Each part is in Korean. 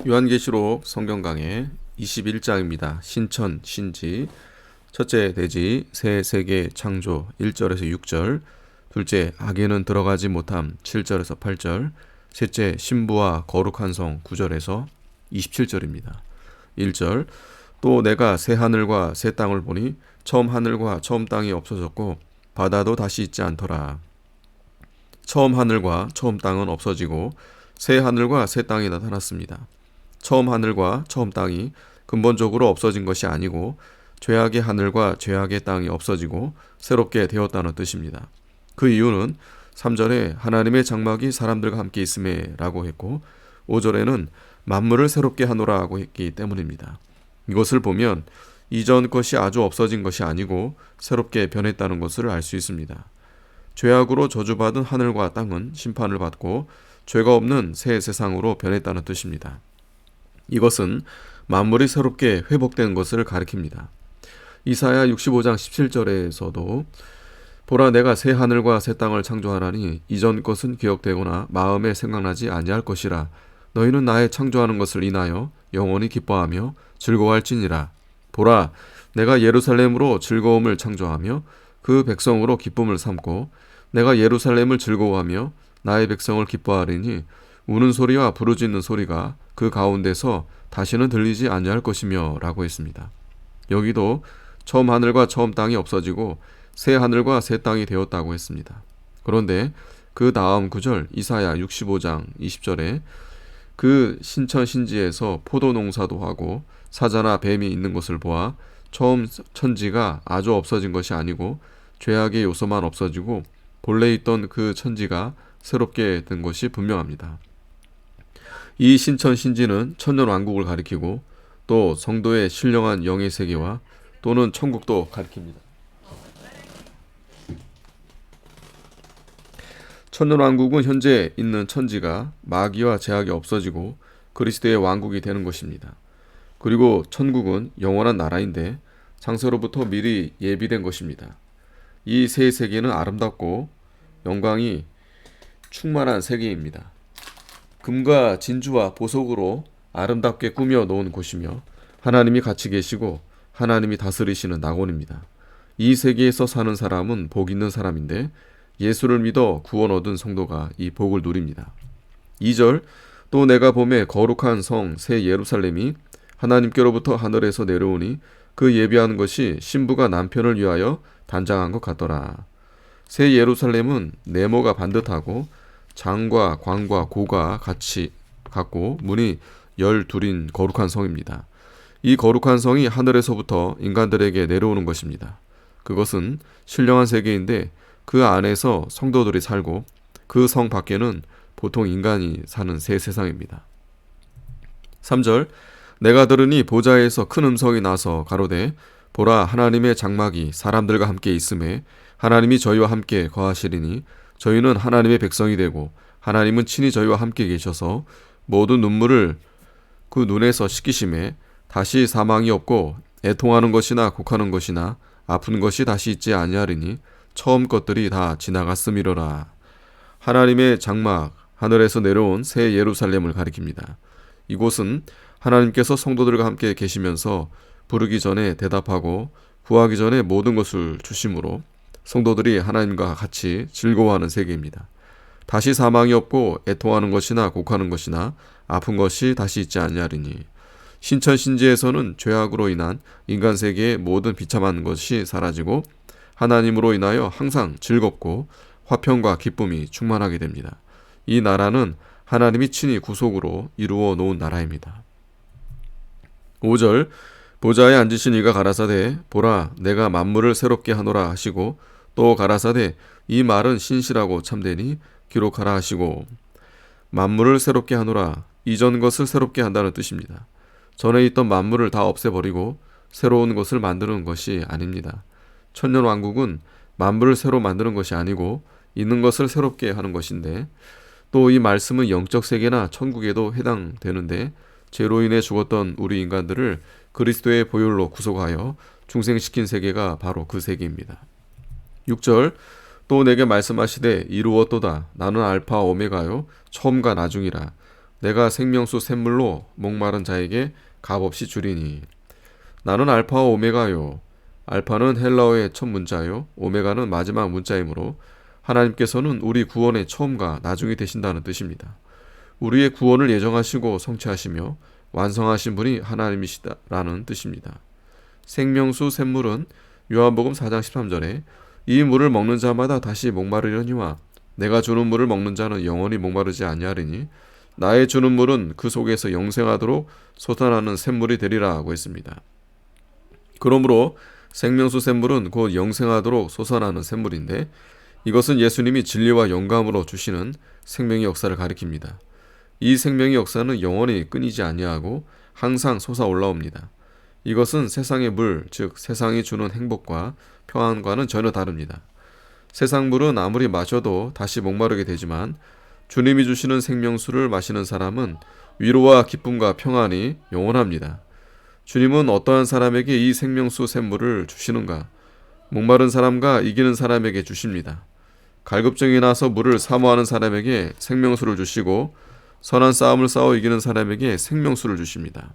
요한계시록 성경 강해 21장입니다. 신천, 신지, 첫째 대지, 새 세계 창조 1절에서 6절, 둘째 악에는 들어가지 못함 7절에서 8절, 셋째 신부와 거룩한 성 9절에서 27절입니다. 1절, 또 내가 새 하늘과 새 땅을 보니 처음 하늘과 처음 땅이 없어졌고 바다도 다시 있지 않더라. 처음 하늘과 처음 땅은 없어지고 새 하늘과 새 땅이 나타났습니다. 처음 하늘과 처음 땅이 근본적으로 없어진 것이 아니고 죄악의 하늘과 죄악의 땅이 없어지고 새롭게 되었다는 뜻입니다. 그 이유는 3절에 하나님의 장막이 사람들과 함께 있음에 라고 했고 5절에는 만물을 새롭게 하노라 하고 했기 때문입니다. 이것을 보면 이전 것이 아주 없어진 것이 아니고 새롭게 변했다는 것을 알 수 있습니다. 죄악으로 저주받은 하늘과 땅은 심판을 받고 죄가 없는 새 세상으로 변했다는 뜻입니다. 이것은 만물이 새롭게 회복된 것을 가리킵니다. 이사야 65장 17절에서도 보라 내가 새 하늘과 새 땅을 창조하나니 이전 것은 기억되거나 마음에 생각나지 아니할 것이라 너희는 나의 창조하는 것을 인하여 영원히 기뻐하며 즐거워할지니라. 보라 내가 예루살렘으로 즐거움을 창조하며 그 백성으로 기쁨을 삼고 내가 예루살렘을 즐거워하며 나의 백성을 기뻐하리니 우는 소리와 부르짖는 소리가 그 가운데서 다시는 들리지 아니할 것이며 라고 했습니다. 여기도 처음 하늘과 처음 땅이 없어지고 새 하늘과 새 땅이 되었다고 했습니다. 그런데 그 다음 구절 이사야 65장 20절에 그 신천 신지에서 포도 농사도 하고 사자나 뱀이 있는 것을 보아 처음 천지가 아주 없어진 것이 아니고 죄악의 요소만 없어지고 본래 있던 그 천지가 새롭게 된 것이 분명합니다. 이 신천 신지는 천년 왕국을 가리키고 또 성도의 신령한 영의 세계와 또는 천국도 가리킵니다. 천년 왕국은 현재 있는 천지가 마귀와 제약이 없어지고 그리스도의 왕국이 되는 것입니다. 그리고 천국은 영원한 나라인데 창세로부터 미리 예비된 것입니다. 이 새 세계는 아름답고 영광이 충만한 세계입니다. 금과 진주와 보석으로 아름답게 꾸며 놓은 곳이며 하나님이 같이 계시고 하나님이 다스리시는 낙원입니다. 이 세계에서 사는 사람은 복 있는 사람인데 예수를 믿어 구원 얻은 성도가 이 복을 누립니다. 2절 또 내가 보매 거룩한 성 새 예루살렘이 하나님께로부터 하늘에서 내려오니 그 예비하는 것이 신부가 남편을 위하여 단장한 것 같더라. 새 예루살렘은 네모가 반듯하고 장과 광과 고가 같이 같고 문이 12인 거룩한 성입니다. 이 거룩한 성이 하늘에서부터 인간들에게 내려오는 것입니다. 그것은 신령한 세계인데 그 안에서 성도들이 살고 그 성 밖에는 보통 인간이 사는 새 세상입니다. 3절 내가 들으니 보좌에서 큰 음성이 나서 가로되 보라 하나님의 장막이 사람들과 함께 있음에 하나님이 저희와 함께 거하시리니 저희는 하나님의 백성이 되고 하나님은 친히 저희와 함께 계셔서 모든 눈물을 그 눈에서 씻기심에 다시 사망이 없고 애통하는 것이나 곡하는 것이나 아픈 것이 다시 있지 아니하리니 처음 것들이 다 지나갔음이로라. 하나님의 장막, 하늘에서 내려온 새 예루살렘을 가리킵니다. 이곳은 하나님께서 성도들과 함께 계시면서 부르기 전에 대답하고 구하기 전에 모든 것을 주심으로 성도들이 하나님과 같이 즐거워하는 세계입니다. 다시 사망이 없고 애통하는 것이나 곡하는 것이나 아픈 것이 다시 있지 아니하리니 신천 신지에서는 죄악으로 인한 인간 세계의 모든 비참한 것이 사라지고 하나님으로 인하여 항상 즐겁고 화평과 기쁨이 충만하게 됩니다. 이 나라는 하나님이 친히 구속으로 이루어 놓은 나라입니다. 5절 보좌에 앉으신 이가 가라사대 보라 내가 만물을 새롭게 하노라 하시고 또 가라사대 이 말은 신실하고 참되니 기록하라 하시고 만물을 새롭게 하노라 이전 것을 새롭게 한다는 뜻입니다. 전에 있던 만물을 다 없애버리고 새로운 것을 만드는 것이 아닙니다. 천년왕국은 만물을 새로 만드는 것이 아니고 있는 것을 새롭게 하는 것인데 또 이 말씀은 영적 세계나 천국에도 해당되는데 죄로 인해 죽었던 우리 인간들을 그리스도의 보혈로 구속하여 중생시킨 세계가 바로 그 세계입니다. 6절 또 내게 말씀하시되 이루었도다 나는 알파 오메가요 처음과 나중이라 내가 생명수 샘물로 목마른 자에게 값없이 주리니. 나는 알파와 오메가요. 알파는 헬라어의 첫 문자요, 오메가는 마지막 문자이므로 하나님께서는 우리 구원의 처음과 나중이 되신다는 뜻입니다. 우리의 구원을 예정하시고 성취하시며 완성하신 분이 하나님이시다라는 뜻입니다. 생명수 샘물은 요한복음 4장 13절에 이 물을 먹는 자마다 다시 목마르려니와 내가 주는 물을 먹는 자는 영원히 목마르지 아니하리니 나의 주는 물은 그 속에서 영생하도록 솟아나는 샘물이 되리라 하고 있습니다. 그러므로 생명수 샘물은 곧 영생하도록 솟아나는 샘물인데 이것은 예수님이 진리와 영감으로 주시는 생명의 역사를 가리킵니다. 이 생명의 역사는 영원히 끊이지 아니하고 항상 솟아올라옵니다. 이것은 세상의 물, 즉 세상이 주는 행복과 평안과는 전혀 다릅니다. 세상 물은 아무리 마셔도 다시 목마르게 되지만 주님이 주시는 생명수를 마시는 사람은 위로와 기쁨과 평안이 영원합니다. 주님은 어떠한 사람에게 이 생명수 샘물을 주시는가? 목마른 사람과 이기는 사람에게 주십니다. 갈급증이 나서 물을 사모하는 사람에게 생명수를 주시고 선한 싸움을 싸워 이기는 사람에게 생명수를 주십니다.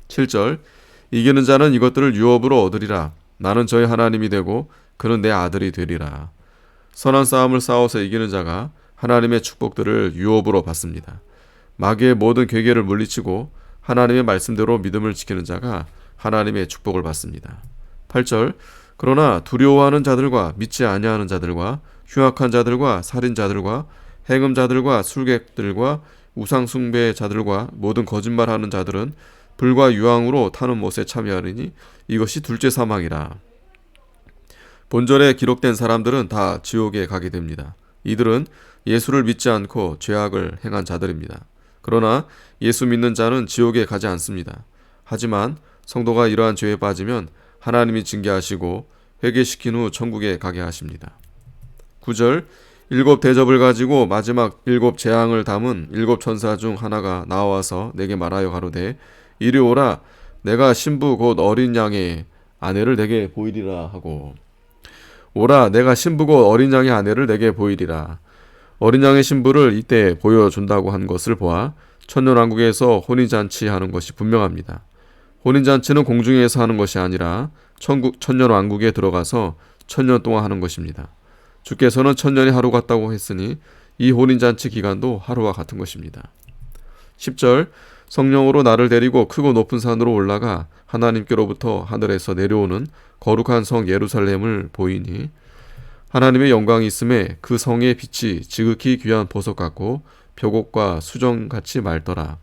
7절 이기는 자는 이것들을 유업으로 얻으리라. 나는 저의 하나님이 되고 그는 내 아들이 되리라. 선한 싸움을 싸워서 이기는 자가 하나님의 축복들을 유업으로 받습니다. 마귀의 모든 괴계를 물리치고 하나님의 말씀대로 믿음을 지키는 자가 하나님의 축복을 받습니다. 8절 그러나 두려워하는 자들과 믿지 아니하는 자들과 흉악한 자들과 살인자들과 행음자들과 술객들과 우상숭배 자들과 모든 거짓말하는 자들은 불과 유황으로 타는 못에 참여하리니 이것이 둘째 사망이라. 본절에 기록된 사람들은 다 지옥에 가게 됩니다. 이들은 예수를 믿지 않고 죄악을 행한 자들입니다. 그러나 예수 믿는 자는 지옥에 가지 않습니다. 하지만 성도가 이러한 죄에 빠지면 하나님이 징계하시고 회개시킨 후 천국에 가게 하십니다. 9절 일곱 대접을 가지고 마지막 일곱 재앙을 담은 일곱 천사 중 하나가 나와서 내게 말하여 가로되 이리 오라 내가 신부 곧 어린 양의 아내를 내게 보이리라 하고 오라 내가 신부 곧 어린 양의 아내를 내게 보이리라. 어린 양의 신부를 이때 보여준다고 한 것을 보아 천년왕국에서 혼인잔치하는 것이 분명합니다. 혼인잔치는 공중에서 하는 것이 아니라 천년왕국에 들어가서 천년 동안 하는 것입니다. 주께서는 천년이 하루 같다고 했으니 이 혼인잔치 기간도 하루와 같은 것입니다. 10절 성령으로 나를 데리고 크고 높은 산으로 올라가 하나님께로부터 하늘에서 내려오는 거룩한 성 예루살렘을 보이니 하나님의 영광이 있음에 그 성의 빛이 지극히 귀한 보석 같고 벽옥과 수정같이 맑더라.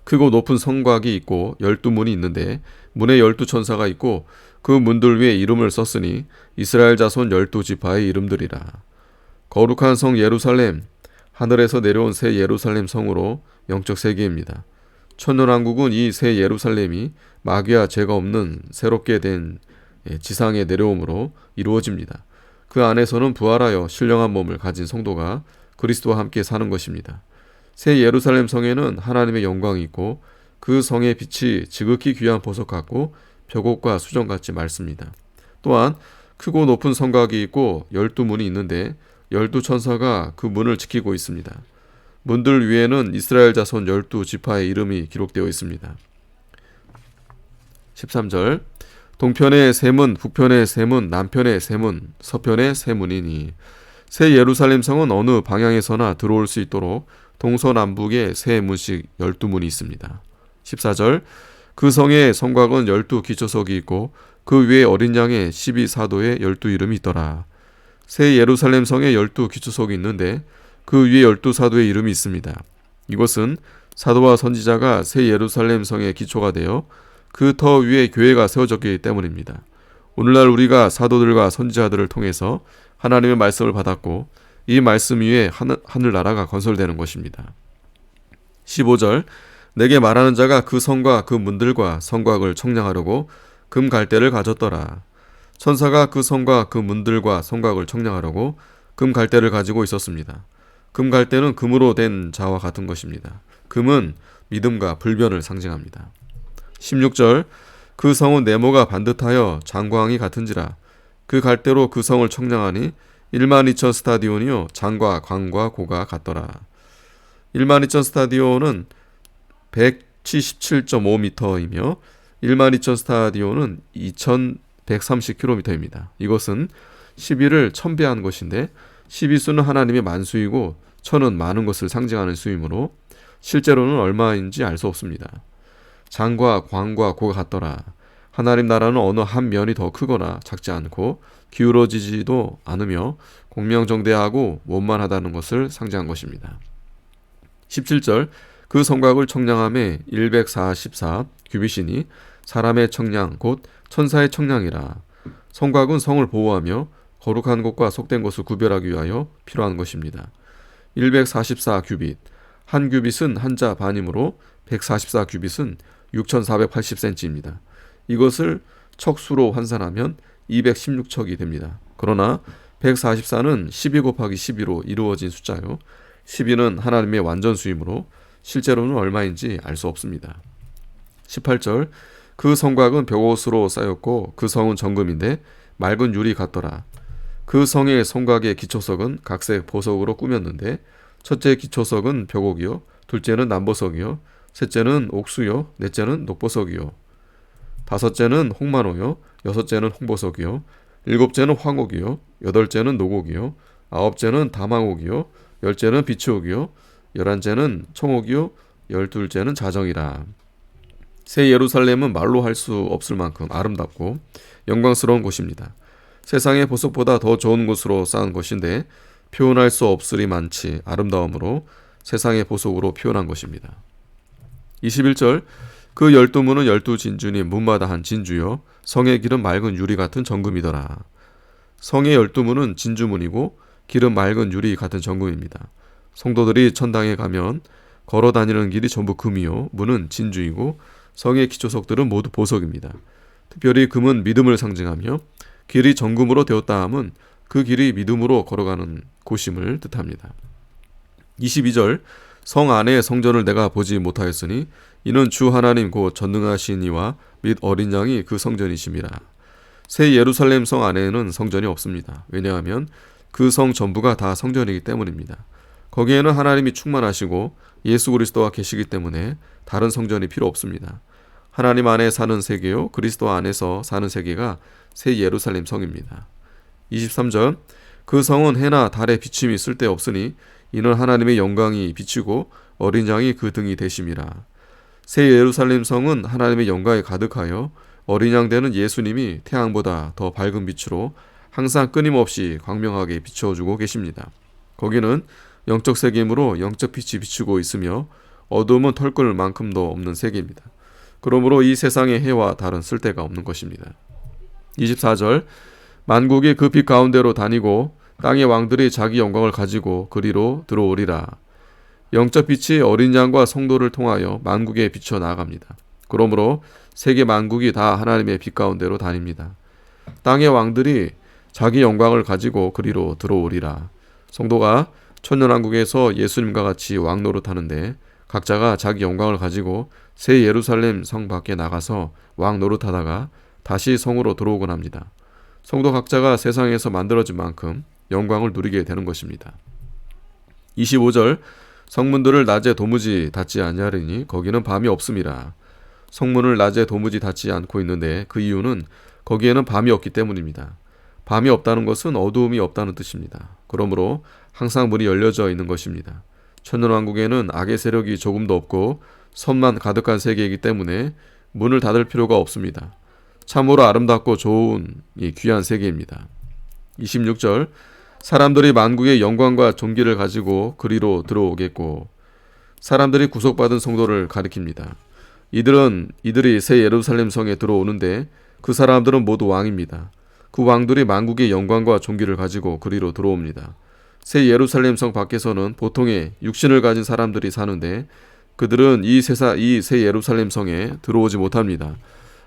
크고 높은 성곽이 있고 12문이 있는데 문에 12천사가 있고 그 문들 위에 이름을 썼으니 이스라엘 자손 12지파의 이름들이라. 거룩한 성 예루살렘, 하늘에서 내려온 새 예루살렘 성으로 영적 세계입니다. 천년왕국은 이 새 예루살렘이 마귀와 죄가 없는 새롭게 된 지상에 내려옴으로 이루어집니다. 그 안에서는 부활하여 신령한 몸을 가진 성도가 그리스도와 함께 사는 것입니다. 새 예루살렘 성에는 하나님의 영광이 있고 그 성의 빛이 지극히 귀한 보석 같고 벽옥과 수정같이 맑습니다. 또한 크고 높은 성곽이 있고 12문이 있는데 12천사가 그 문을 지키고 있습니다. 문들 위에는 이스라엘 자손 12지파의 이름이 기록되어 있습니다. 13절 동편의 세 문, 북편의 세 문, 남편의 세 문, 서편의 세 문이니 새 예루살렘 성은 어느 방향에서나 들어올 수 있도록 동서남북에 세 문씩 12문이 있습니다. 14절 그 성의 성곽은 12기초석이 있고 그 위에 어린 양의 12사도의 12이름이 있더라. 새 예루살렘 성에 12기초석이 있는데 그 위에 12사도의 이름이 있습니다. 이것은 사도와 선지자가 새 예루살렘 성의 기초가 되어 그 터 위에 교회가 세워졌기 때문입니다. 오늘날 우리가 사도들과 선지자들을 통해서 하나님의 말씀을 받았고 이 말씀 위에 하늘나라가 건설되는 것입니다. 15절 내게 말하는 자가 그 성과 그 문들과 성곽을 청량하려고 금 갈대를 가졌더라. 천사가 그 성과 그 문들과 성곽을 청량하려고 금 갈대를 가지고 있었습니다. 금 갈대는 금으로 된 자와 같은 것입니다. 금은 믿음과 불변을 상징합니다. 16절 그 성은 네모가 반듯하여 장광이 같은지라. 그 갈대로 그 성을 청량하니 12,000 스타디온이요 장과 광과 고가 같더라. 12000 스타디오는 177.5m이며 12000 스타디오는 2130km입니다. 이것은 12를 1000배한 것인데 12수는 하나님의 만수이고 1000은 많은 것을 상징하는 수이므로 실제로는 얼마인지 알 수 없습니다. 장과 광과 고가 같더라. 하나님 나라는 어느 한 면이 더 크거나 작지 않고 기울어지지도 않으며 공명정대하고 원만하다는 것을 상징한 것입니다. 17절 그 성곽을 청량함에 144 규빗이니 사람의 청량 곧 천사의 청량이라. 성곽은 성을 보호하며 거룩한 곳과 속된 것을 구별하기 위하여 필요한 것입니다. 144 규빗 한 규빗은 한자 반이므로 144 규빗은 6480cm입니다. 이것을 척수로 환산하면 216척이 됩니다. 그러나 144는 12 곱하기 12로 이루어진 숫자요. 12는 하나님의 완전수이므로 실제로는 얼마인지 알 수 없습니다. 18절 그 성곽은 벽옷으로 쌓였고 그 성은 정금인데 맑은 유리 같더라. 그 성의 성곽의 기초석은 각색 보석으로 꾸몄는데 첫째 기초석은 벽옥이요 둘째는 남보석이요 셋째는 옥수요 넷째는 녹보석이요 다섯째는 홍만호요 여섯째는 홍보석이요 일곱째는 황옥이요 여덟째는 노곡이요 아홉째는 다망옥이요 열째는 비추옥이요 열한째는 청옥이요 열둘째는 자정이라. 새 예루살렘은 말로 할 수 없을 만큼 아름답고 영광스러운 곳입니다. 세상의 보석보다 더 좋은 곳으로 쌓은 것인데 표현할 수 없으리 많지 아름다움으로 세상의 보석으로 표현한 것입니다. 21절 그 12문은 12진주니 문마다 한 진주요 성의 길은 맑은 유리 같은 정금이더라. 성의 12문은 진주문이고 길은 맑은 유리 같은 정금입니다. 성도들이 천당에 가면 걸어 다니는 길이 전부 금이요 문은 진주이고 성의 기초석들은 모두 보석입니다. 특별히 금은 믿음을 상징하며 길이 정금으로 되었다 함은 그 길이 믿음으로 걸어가는 곳임을 뜻합니다. 22절 성 안의 성전을 내가 보지 못하였으니 이는 주 하나님 곧 전능하신 이와 및 어린 양이 그 성전이심이라. 새 예루살렘 성 안에는 성전이 없습니다. 왜냐하면 그 성 전부가 다 성전이기 때문입니다. 거기에는 하나님이 충만하시고 예수 그리스도와 계시기 때문에 다른 성전이 필요 없습니다. 하나님 안에 사는 세계요 그리스도 안에서 사는 세계가 새 예루살렘 성입니다. 23절 그 성은 해나 달의 비침이 쓸데없으니 이는 하나님의 영광이 비치고 어린 양이 그 등이 되심이라. 새 예루살렘 성은 하나님의 영광에 가득하여 어린 양 되는 예수님이 태양보다 더 밝은 빛으로 항상 끊임없이 광명하게 비춰주고 계십니다. 거기는 영적 세계이므로 영적 빛이 비추고 있으며 어두움은 털끓을 만큼도 없는 세계입니다. 그러므로 이 세상의 해와 달은 쓸데가 없는 것입니다. 24절 만국이 그 빛 가운데로 다니고 땅의 왕들이 자기 영광을 가지고 그리로 들어오리라. 영적 빛이 어린 양과 성도를 통하여 만국에 비쳐 나아갑니다. 그러므로 세계 만국이 다 하나님의 빛 가운데로 다닙니다. 땅의 왕들이 자기 영광을 가지고 그리로 들어오리라. 성도가 천년왕국에서 예수님과 같이 왕 노릇하는데 각자가 자기 영광을 가지고 새 예루살렘 성 밖에 나가서 왕 노릇하다가 다시 성으로 들어오곤 합니다. 성도 각자가 세상에서 만들어진 만큼 영광을 누리게 되는 것입니다. 25절 성문들을 낮에 도무지 닫지 아니하리니 거기는 밤이 없음이라. 성문을 낮에 도무지 닫지 않고 있는데 그 이유는 거기에는 밤이 없기 때문입니다. 밤이 없다는 것은 어두움이 없다는 뜻입니다. 그러므로 항상 문이 열려져 있는 것입니다. 천년왕국에는 악의 세력이 조금도 없고 선만 가득한 세계이기 때문에 문을 닫을 필요가 없습니다. 참으로 아름답고 좋은 이 귀한 세계입니다. 26절 사람들이 만국의 영광과 존귀를 가지고 그리로 들어오겠고. 사람들이 구속받은 성도를 가리킵니다. 이들이 새 예루살렘 성에 들어오는데 그 사람들은 모두 왕입니다. 그 왕들이 만국의 영광과 존귀를 가지고 그리로 들어옵니다. 새 예루살렘 성 밖에서는 보통의 육신을 가진 사람들이 사는데 그들은 이 새 예루살렘 성에 들어오지 못합니다.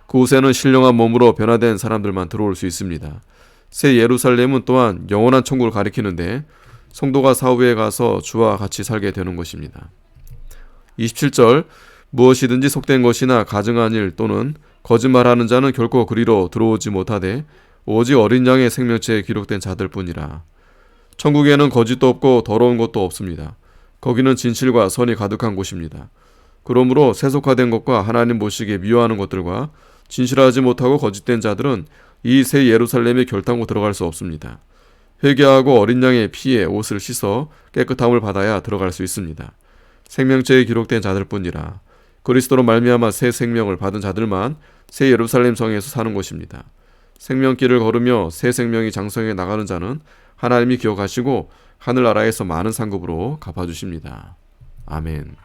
그곳에는 신령한 몸으로 변화된 사람들만 들어올 수 있습니다. 새 예루살렘은 또한 영원한 천국을 가리키는데 성도가 사후에 가서 주와 같이 살게 되는 것입니다. 27절 무엇이든지 속된 것이나 가증한 일 또는 거짓말하는 자는 결코 그리로 들어오지 못하되 오직 어린 양의 생명체에 기록된 자들뿐이라. 천국에는 거짓도 없고 더러운 것도 없습니다. 거기는 진실과 선이 가득한 곳입니다. 그러므로 세속화된 것과 하나님 보시기에 미워하는 것들과 진실하지 못하고 거짓된 자들은 이 새 예루살렘에 결단코 들어갈 수 없습니다. 회개하고 어린 양의 피에 옷을 씻어 깨끗함을 받아야 들어갈 수 있습니다. 생명책에 기록된 자들뿐이라 그리스도로 말미암아 새 생명을 받은 자들만 새 예루살렘 성에서 사는 것입니다. 생명길을 걸으며 새 생명이 장성해 나가는 자는 하나님이 기억하시고 하늘나라에서 많은 상급으로 갚아주십니다. 아멘.